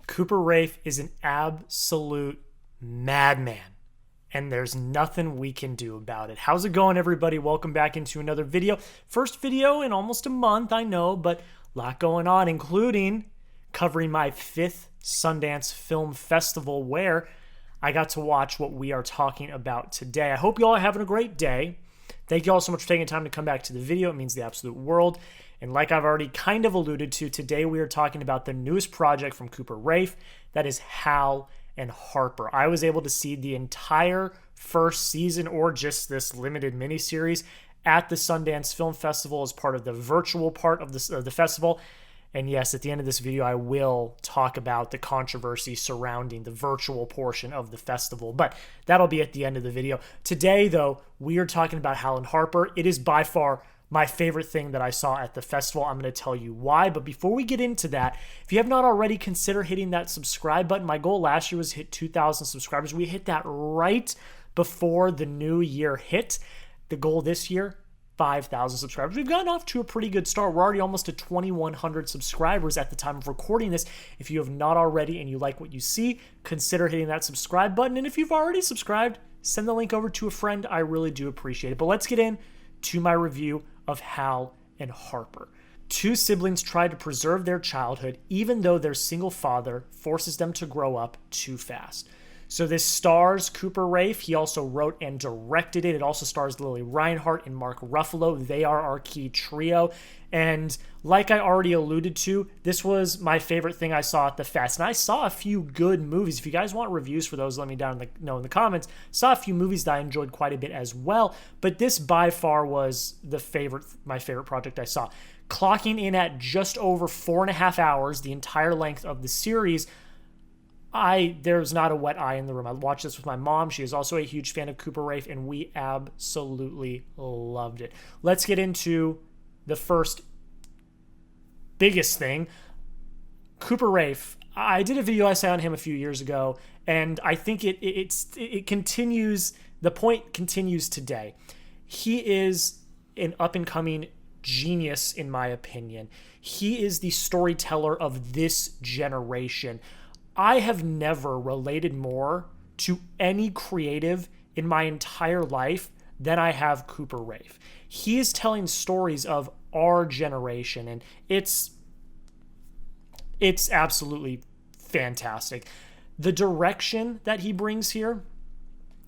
Cooper Raiff is an absolute madman, and there's nothing we can do about it. How's it going, everybody? Welcome back into another video. First video in almost a month, I know, but a lot going on, including covering my 5th Sundance Film Festival, where I got to watch what we are talking about today. I hope you all are having a great day. Thank you all so much for taking time to come back to the video. It means the absolute world. And like I've already kind of alluded to, today we are talking about the newest project from Cooper Raiff, that is Hal and Harper. I was able to see the entire first season, or just this limited miniseries, at the Sundance Film Festival as part of the virtual part of the festival. And yes, at the end of this video, I will talk about the controversy surrounding the virtual portion of the festival, but that'll be at the end of the video. Today, though, we are talking about Hal and Harper. It is by far my favorite thing that I saw at the festival. I'm going to tell you why, but before we get into that, if you have not already, consider hitting that subscribe button. My goal last year was hit 2,000 subscribers. We hit that right before the new year hit. The goal this year, 5,000 subscribers. We've gotten off to a pretty good start. We're already almost at 2,100 subscribers at the time of recording this. If you have not already and you like what you see, consider hitting that subscribe button. And if you've already subscribed, send the link over to a friend. I really do appreciate it. But let's get in to my review of Hal and Harper. Two siblings try to preserve their childhood even though their single father forces them to grow up too fast. So this stars Cooper Raiff. He also wrote and directed it. It also stars Lili Reinhart and Mark Ruffalo. They are our key trio. And like I already alluded to, this was my favorite thing I saw at the fest. And I saw a few good movies. If you guys want reviews for those, let me know in the comments. Saw a few movies that I enjoyed quite a bit as well. But this by far was my favorite project I saw. Clocking in at just over 4.5 hours, the entire length of the series, there's not a wet eye in the room. I watched this with my mom. She is also a huge fan of Cooper Raiff, and we absolutely loved it. Let's get into the first biggest thing. Cooper Raiff. I did a video essay on him a few years ago, and I think it continues. The point continues today. He is an up-and-coming genius, in my opinion. He is the storyteller of this generation. I have never related more to any creative in my entire life than I have Cooper Raiff. He is telling stories of our generation, and it's absolutely fantastic. The direction that he brings here,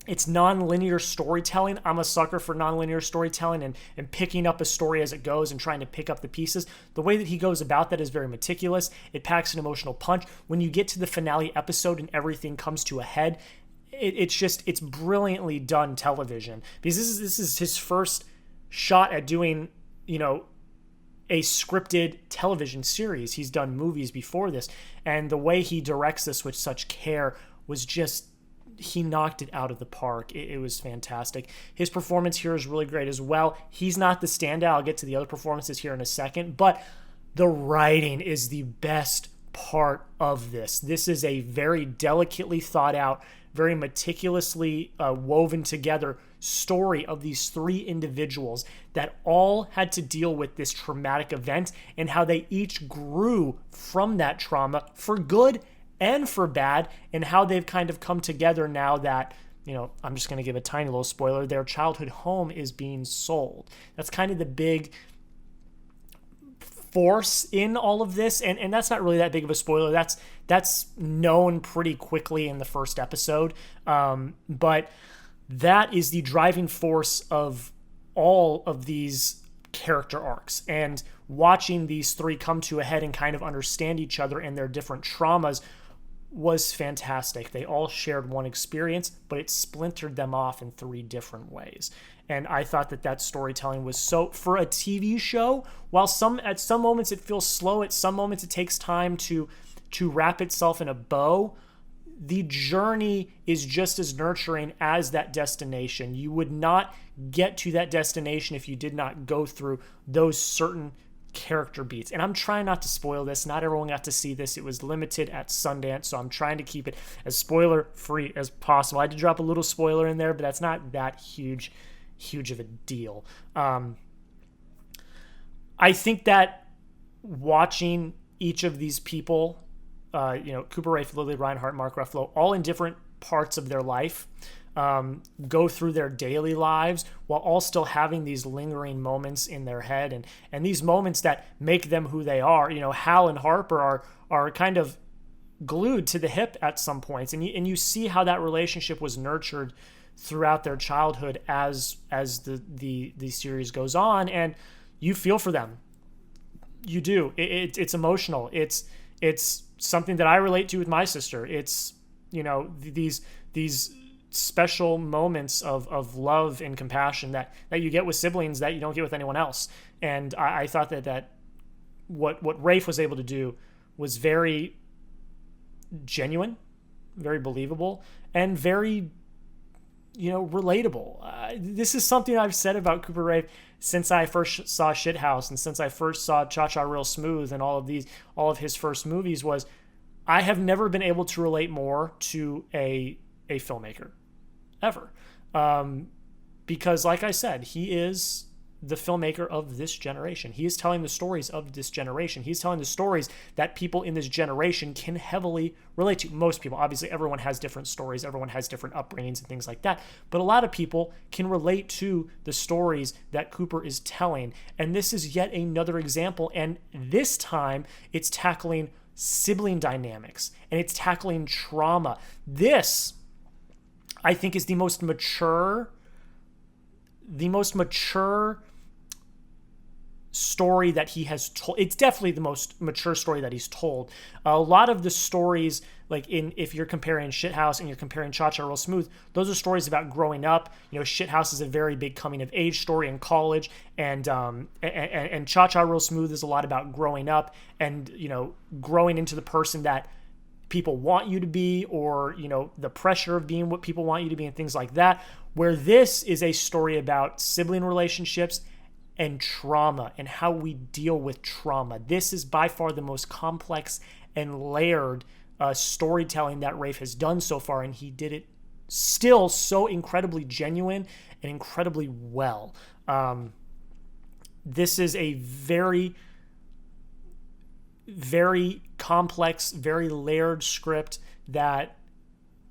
it's non-linear storytelling. I'm a sucker for non-linear storytelling and picking up a story as it goes and trying to pick up the pieces. The way that he goes about that is very meticulous. It packs an emotional punch. When you get to the finale episode and everything comes to a head, it's brilliantly done television. Because this is his first shot at doing, a scripted television series. He's done movies before this. And the way he directs this with such care was just, he knocked it out of the park. It was fantastic. His performance here is really great as well. He's not the standout. I'll get to the other performances here in a second, but the writing is the best part of this. This is a very delicately thought out, very meticulously woven together story of these three individuals that all had to deal with this traumatic event and how they each grew from that trauma for good and for bad, and how they've kind of come together now that, I'm just going to give a tiny little spoiler, their childhood home is being sold. That's kind of the big force in all of this, and that's not really that big of a spoiler. That's known pretty quickly in the first episode, but that is the driving force of all of these character arcs, and watching these three come to a head and kind of understand each other and their different traumas was fantastic. They all shared one experience, but it splintered them off in 3 different ways. And I thought that storytelling was so, for a TV show, while at some moments it feels slow, at some moments it takes time to wrap itself in a bow, the journey is just as nurturing as that destination. You would not get to that destination if you did not go through those certain character beats. And I'm trying not to spoil this. Not everyone got to see this. It was limited at Sundance, so I'm trying to keep it as spoiler free as possible. I had to drop a little spoiler in there, but that's not that huge of a deal. I think that watching each of these people Cooper Raiff, Lili Reinhart, Mark Ruffalo, all in different parts of their life, go through their daily lives while all still having these lingering moments in their head, and these moments that make them who they are. Hal and Harper are kind of glued to the hip at some points, and you see how that relationship was nurtured throughout their childhood as the series goes on, and you feel for them. You do. It's emotional. It's something that I relate to with my sister. It's these special moments of love and compassion that you get with siblings that you don't get with anyone else. And I thought that what Raiff was able to do was very genuine, very believable, and very relatable. This is something I've said about Cooper Raiff since I first saw Shithouse, and since I first saw Cha-Cha Real Smooth and all of his first movies, was I have never been able to relate more to a filmmaker ever. Because like I said, he is the filmmaker of this generation. He is telling the stories of this generation. He's telling the stories that people in this generation can heavily relate to. Most people, obviously, everyone has different stories. Everyone has different upbringings and things like that. But a lot of people can relate to the stories that Cooper is telling. And this is yet another example. And this time, it's tackling sibling dynamics and it's tackling trauma. This, I think, is the most mature story that he has told. It's definitely the most mature story that he's told. A lot of the stories, like if you're comparing Shithouse and you're comparing Cha-Cha Real Smooth, those are stories about growing up. Shithouse is a very big coming of age story in college, and Cha-Cha Real Smooth is a lot about growing up and growing into the person that people want you to be, or the pressure of being what people want you to be, and things like that. Where this is a story about sibling relationships and trauma and how we deal with trauma. This is by far the most complex and layered storytelling that Raiff has done so far, and he did it still so incredibly genuine and incredibly well. This is a very, very complex, very layered script that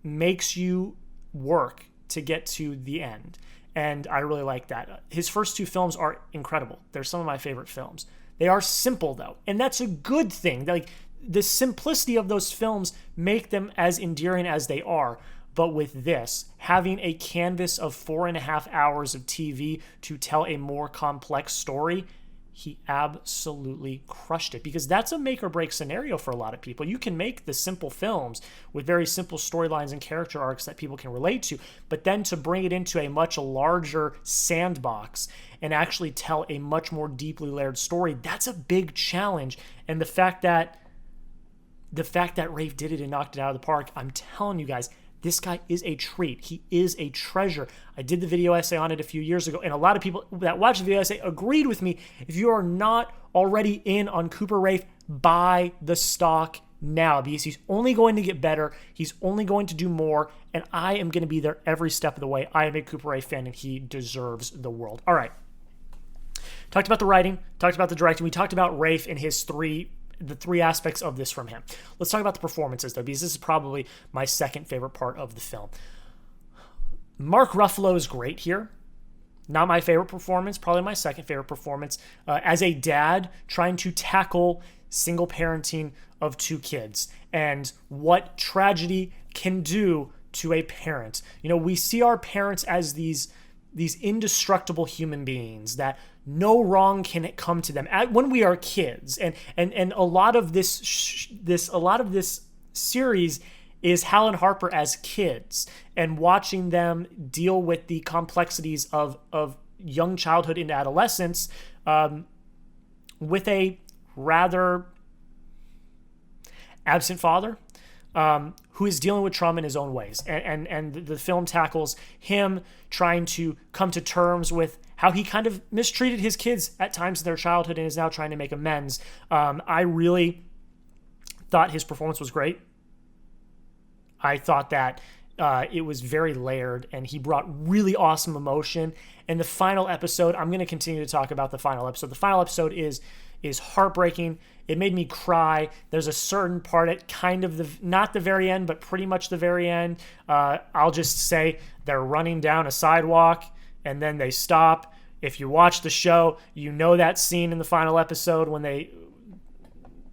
makes you work to get to the end. And I really like that. His first two films are incredible. They're some of my favorite films. They are simple, though, and that's a good thing. Like, the simplicity of those films make them as endearing as they are. But with this, having a canvas of 4.5 hours of TV to tell a more complex story, he absolutely crushed it, because that's a make or break scenario for a lot of people. You can make the simple films with very simple storylines and character arcs that people can relate to, but then to bring it into a much larger sandbox and actually tell a much more deeply layered story, that's a big challenge. And the fact that Raiff did it and knocked it out of the park, I'm telling you guys, this guy is a treat. He is a treasure. I did the video essay on it a few years ago, and a lot of people that watched the video essay agreed with me. If you are not already in on Cooper Raiff, buy the stock now, because he's only going to get better. He's only going to do more, and I am going to be there every step of the way. I am a Cooper Raiff fan, and he deserves the world. All right. Talked about the writing, talked about the directing. We talked about Raiff and the three aspects of this from him. Let's talk about the performances, though, because this is probably my second favorite part of the film. Mark Ruffalo is great here. Not my favorite performance, probably my second favorite performance. As a dad trying to tackle single parenting of two kids and what tragedy can do to a parent. We see our parents as these indestructible human beings that no wrong can come to them when we are kids, and a lot of this series is Hal and Harper as kids and watching them deal with the complexities of young childhood into adolescence with a rather absent father who is dealing with trauma in his own ways. And the film tackles him trying to come to terms with how he kind of mistreated his kids at times in their childhood and is now trying to make amends. I really thought his performance was great. I thought that it was very layered, and he brought really awesome emotion. And the final episode, I'm going to continue to talk about the final episode. The final episode is heartbreaking. It made me cry. There's a certain part at kind of not the very end, but pretty much the very end. I'll just say they're running down a sidewalk and then they stop. If you watch the show, you know that scene in the final episode when they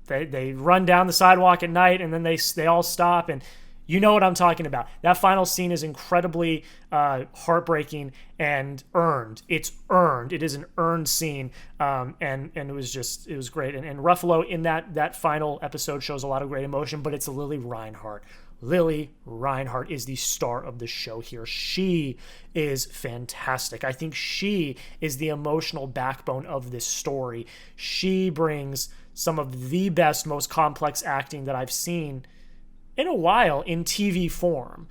run down the sidewalk at night and then they all stop, and you know what I'm talking about. That final scene is incredibly heartbreaking and earned. It's earned. It is an earned scene, and it was great. And Ruffalo in that final episode shows a lot of great emotion, but it's Lili Reinhart. Lili Reinhart is the star of the show here. She is fantastic. I think she is the emotional backbone of this story. She brings some of the best, most complex acting that I've seen in a while in TV form.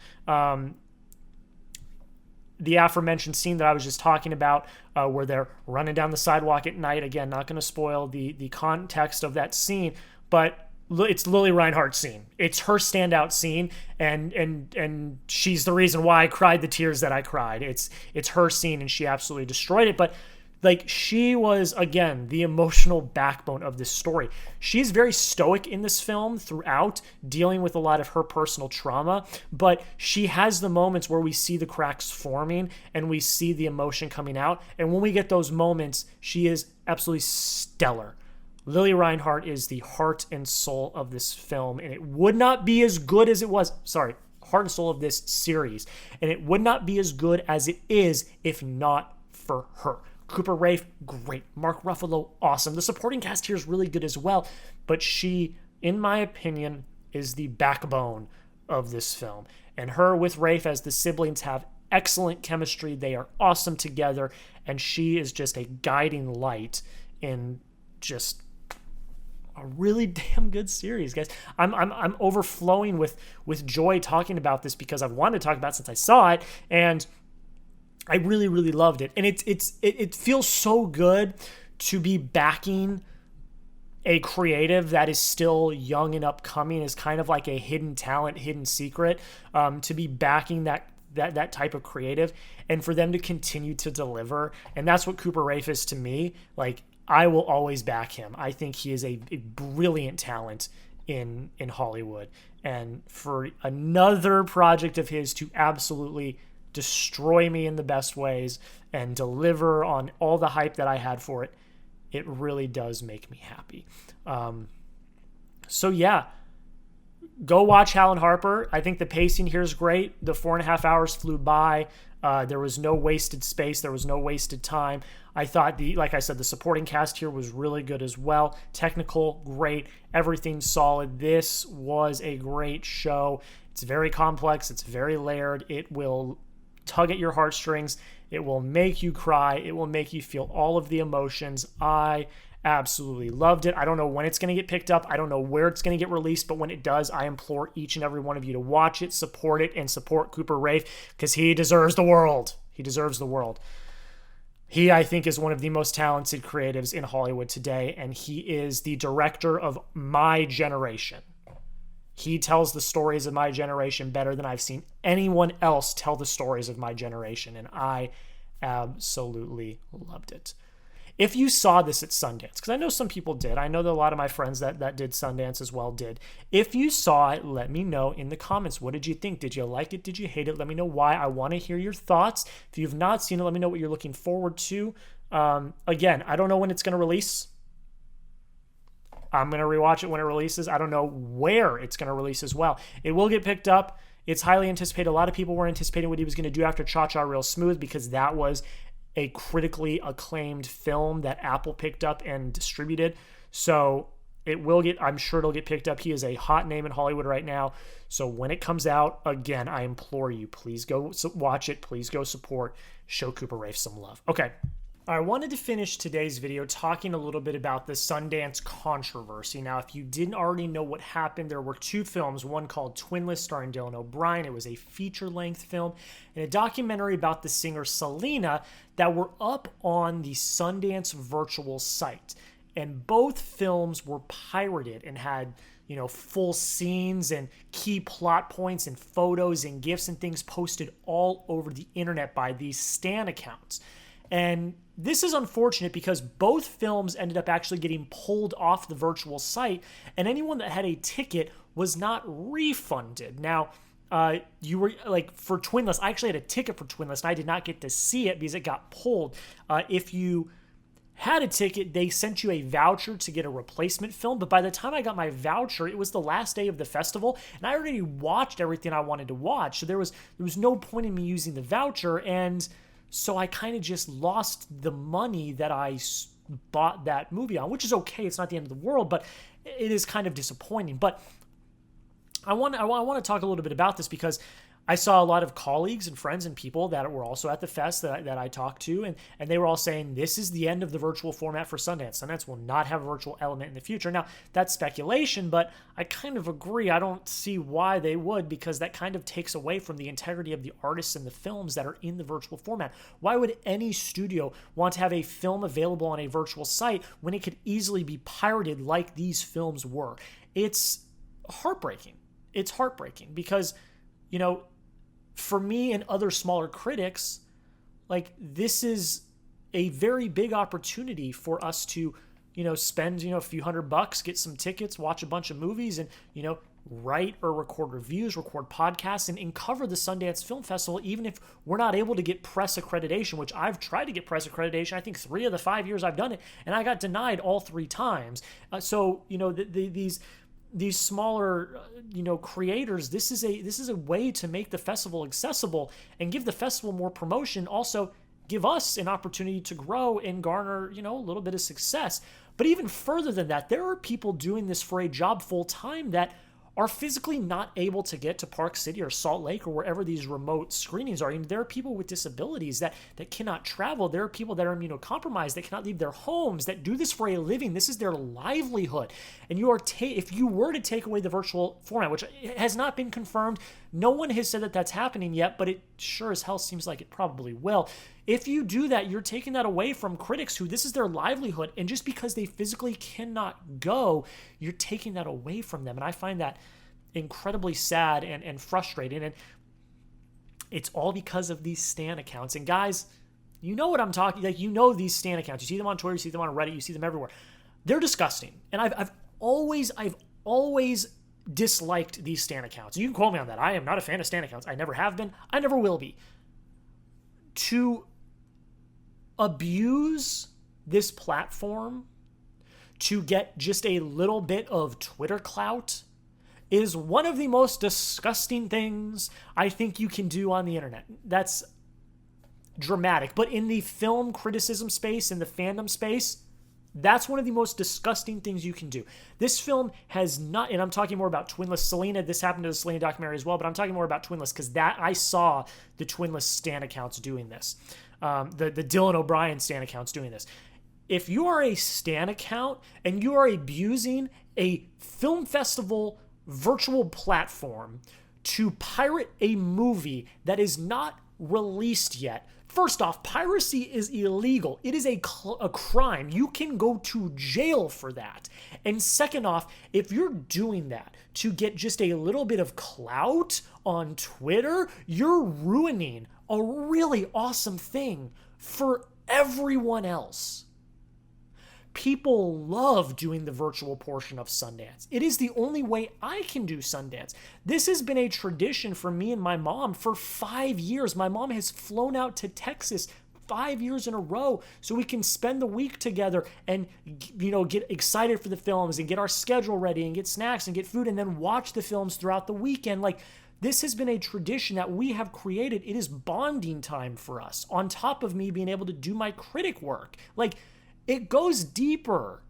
The aforementioned scene that I was just talking about, where they're running down the sidewalk at night, again, not going to spoil the context of that scene, but it's Lili Reinhart's scene. It's her standout scene, and she's the reason why I cried the tears that I cried. It's her scene, and she absolutely destroyed it. But like, she was, again, the emotional backbone of this story. She's very stoic in this film throughout, dealing with a lot of her personal trauma, but she has the moments where we see the cracks forming and we see the emotion coming out. And when we get those moments, she is absolutely stellar. Lili Reinhart is the heart and soul of this film, and it would not be as good as it was. Sorry, heart and soul of this series. And it would not be as good as it is if not for her. Cooper Raiff, great. Mark Ruffalo, awesome. The supporting cast here is really good as well, but she, in my opinion, is the backbone of this film. And her with Raiff as the siblings have excellent chemistry. They are awesome together, and she is just a guiding light in just a really damn good series, guys. I'm overflowing with joy talking about this because I've wanted to talk about it since I saw it, and I really, really loved it. And it feels so good to be backing a creative that is still young and upcoming, is kind of like a hidden talent, hidden secret, to be backing that type of creative and for them to continue to deliver. And that's what Cooper Raiff is to me. Like, I will always back him. I think he is a brilliant talent in Hollywood. And for another project of his to absolutely destroy me in the best ways and deliver on all the hype that I had for it, it really does make me happy. So yeah, go watch Hal and Harper. I think the pacing here is great. The 4.5 hours flew by. There was no wasted space. There was no wasted time. I thought like I said, the supporting cast here was really good as well. Technical, great. Everything solid. This was a great show. It's very complex. It's very layered. It will tug at your heartstrings. It will make you cry. It will make you feel all of the emotions. I absolutely loved it. I don't know when it's going to get picked up. I don't know where it's going to get released, but when it does, I implore each and every one of you to watch it, and support Cooper Raiff, because he deserves the world. He deserves the world. He, I think, is one of the most talented creatives in Hollywood today, and he is the director of my generation. He tells the stories of my generation better than I've seen anyone else tell the stories of my generation, and I absolutely loved it. If you saw this at Sundance, because I know some people did. I know that a lot of my friends that did Sundance as well did. If you saw it, let me know in the comments. What did you think? Did you like it? Did you hate it? Let me know why. I want to hear your thoughts. If you've not seen it, let me know what you're looking forward to. Again, I don't know when it's going to release. I'm going to rewatch it when it releases. I don't know where it's going to release as well. It will get picked up. It's highly anticipated. A lot of people were anticipating what he was going to do after Cha Cha Real Smooth, because that was a critically acclaimed film that Apple picked up and distributed. So it will get, I'm sure it'll get picked up. He is a hot name in Hollywood right now. So when it comes out, again, I implore you, please go watch it. Please go support. Show Cooper Raiff some love. Okay. I wanted to finish today's video talking a little bit about the Sundance controversy. Now, if you didn't already know what happened, there were two films, one called Twinless starring Dylan O'Brien. It was a feature-length film, and a documentary about the singer Selena that were up on the Sundance virtual site. And both films were pirated and had, full scenes and key plot points and photos and GIFs and things posted all over the internet by these Stan accounts. And this is unfortunate because both films ended up actually getting pulled off the virtual site, and anyone that had a ticket was not refunded. Now, you were like, for Twinless, I actually had a ticket for Twinless, and I did not get to see it because it got pulled. If you had a ticket, they sent you a voucher to get a replacement film, but by the time I got my voucher, it was the last day of the festival, and I already watched everything I wanted to watch, so there was no point in me using the voucher, and so I kind of just lost the money that I bought that movie on, which is okay. It's not the end of the world, but it is kind of disappointing. But I want to talk a little bit about this because I saw a lot of colleagues and friends and people that were also at the fest that I talked to, and they were all saying this is the end of the virtual format for Sundance. Sundance will not have a virtual element in the future. Now, that's speculation, but I kind of agree. I don't see why they would, because that kind of takes away from the integrity of the artists and the films that are in the virtual format. Why would any studio want to have a film available on a virtual site when it could easily be pirated like these films were? It's heartbreaking. It's heartbreaking because, you know, for me and other smaller critics, like, this is a very big opportunity for us to, you know, spend, you know, a few $100, get some tickets, watch a bunch of movies, and, you know, write or record reviews, record podcasts, and cover the Sundance Film Festival, even if we're not able to get press accreditation, which I've tried to get press accreditation, I think 3 of the 5 years I've done it, and I got denied all 3 times. So, you know, these smaller, you know, creators, this is a way to make the festival accessible and give the festival more promotion. Also, give us an opportunity to grow and garner, you know, a little bit of success. But even further than that, there are people doing this for a job full time that are physically not able to get to Park City or Salt Lake or wherever these remote screenings are. I mean, there are people with disabilities that cannot travel. There are people that are immunocompromised that cannot leave their homes, that do this for a living. This is their livelihood. And you are if you were to take away the virtual format, which has not been confirmed, no one has said that that's happening yet, but it sure as hell seems like it probably will. If you do that, you're taking that away from critics who this is their livelihood, and just because they physically cannot go, you're taking that away from them. And I find that incredibly sad and frustrating. And it's all because of these Stan accounts. And guys, you know what I'm talking, like, you know these Stan accounts. You see them on Twitter, you see them on Reddit, you see them everywhere. They're disgusting. And I've always disliked these Stan accounts. You can quote me on that. I am not a fan of Stan accounts. I never have been. I never will be. To abuse this platform to get just a little bit of Twitter clout is one of the most disgusting things I think you can do on the internet. That's dramatic. But in the film criticism space, in the fandom space, that's one of the most disgusting things you can do. This film has not, and I'm talking more about Twinless. Selena, this happened to the Selena documentary as well, but I'm talking more about Twinless because that I saw the Twinless Stan accounts doing this. The Dylan O'Brien Stan accounts doing this. If you are a Stan account and you are abusing a film festival virtual platform to pirate a movie that is not released yet, first off, piracy is illegal. It is a crime. You can go to jail for that. And second off, if you're doing that to get just a little bit of clout on Twitter, you're ruining a really awesome thing for everyone else. People love doing the virtual portion of Sundance. It is the only way I can do Sundance. This has been a tradition for me and my mom for 5 years. My mom has flown out to Texas 5 years in a row so we can spend the week together and, you know, get excited for the films and get our schedule ready and get snacks and get food and then watch the films throughout the weekend. Like, this has been a tradition that we have created. It is bonding time for us, on top of me being able to do my critic work. Like, it goes deeper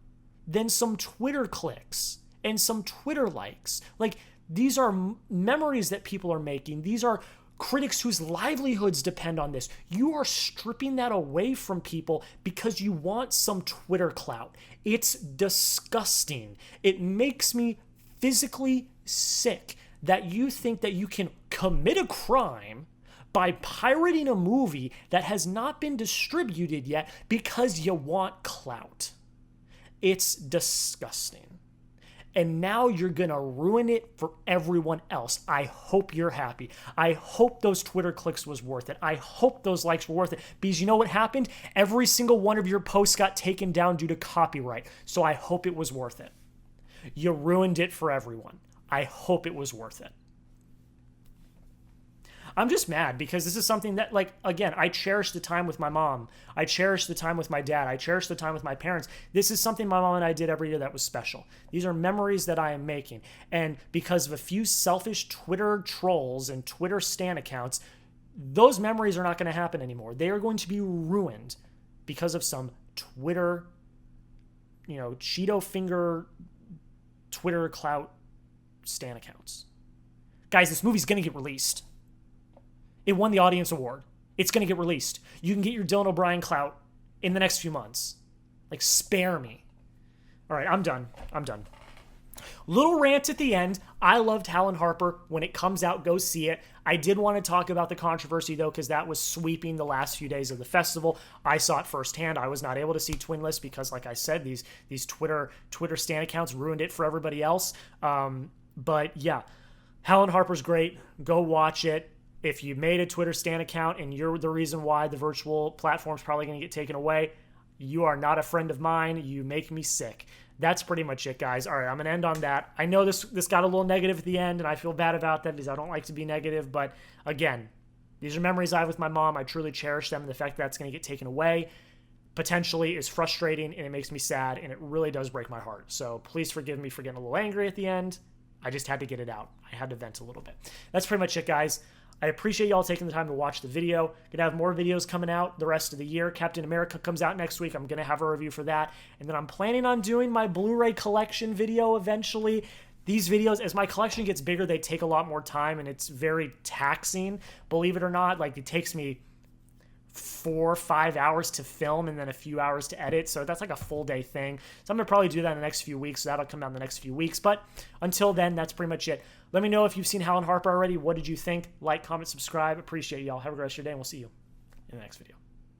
than some Twitter clicks and some Twitter likes. Like, these are memories that people are making. These are critics whose livelihoods depend on this. You are stripping that away from people because you want some Twitter clout. It's disgusting. It makes me physically sick that you think that you can commit a crime by pirating a movie that has not been distributed yet because you want clout. It's disgusting. and now you're gonna ruin it for everyone else. I hope you're happy. I hope those Twitter clicks was worth it. I hope those likes were worth it, because you know what happened? Every single one of your posts got taken down due to copyright, so I hope it was worth it. You ruined it for everyone. I hope it was worth it. I'm just mad because this is something that, like, again, I cherish the time with my mom. I cherish the time with my dad. I cherish the time with my parents. This is something my mom and I did every year that was special. These are memories that I am making. And because of a few selfish Twitter trolls and Twitter stan accounts, those memories are not going to happen anymore. They are going to be ruined because of some Twitter, Cheeto finger Twitter clout stan accounts. Guys, this movie's going to get released. It won the Audience Award. It's going to get released. You can get your Dylan O'Brien clout in the next few months. Like, spare me. All right, I'm done. Little rant at the end. I loved Hal and Harper. When it comes out, go see it. I did want to talk about the controversy, though, because that was sweeping the last few days of the festival. I saw it firsthand. I was not able to see Twinless because, like I said, these Twitter stan accounts ruined it for everybody else. But yeah, Hal and Harper's great. Go watch it. If you made a Twitter stan account and you're the reason why the virtual platform's probably going to get taken away, you are not a friend of mine. You make me sick. That's pretty much it, guys. All right, I'm going to end on that. I know this got a little negative at the end, and I feel bad about that because I don't like to be negative. But again, these are memories I have with my mom. I truly cherish them, and the fact that that's going to get taken away potentially is frustrating, and it makes me sad, and it really does break my heart. So please forgive me for getting a little angry at the end. I just had to get it out. I had to vent a little bit. That's pretty much it, guys. I appreciate y'all taking the time to watch the video. Gonna have more videos coming out the rest of the year. Captain America comes out next week. I'm gonna have a review for that. And then I'm planning on doing my Blu-ray collection video eventually. These videos, as my collection gets bigger, they take a lot more time and it's very taxing. Believe it or not, like, it takes me 4 or 5 hours to film and then a few hours to edit. So that's like a full day thing. So I'm gonna probably do that in the next few weeks. So that'll come out in the next few weeks. But until then, that's pretty much it. Let me know if you've seen Hal and Harper already. What did you think? Like, comment, subscribe. Appreciate y'all. Have a great rest of your day, and we'll see you in the next video.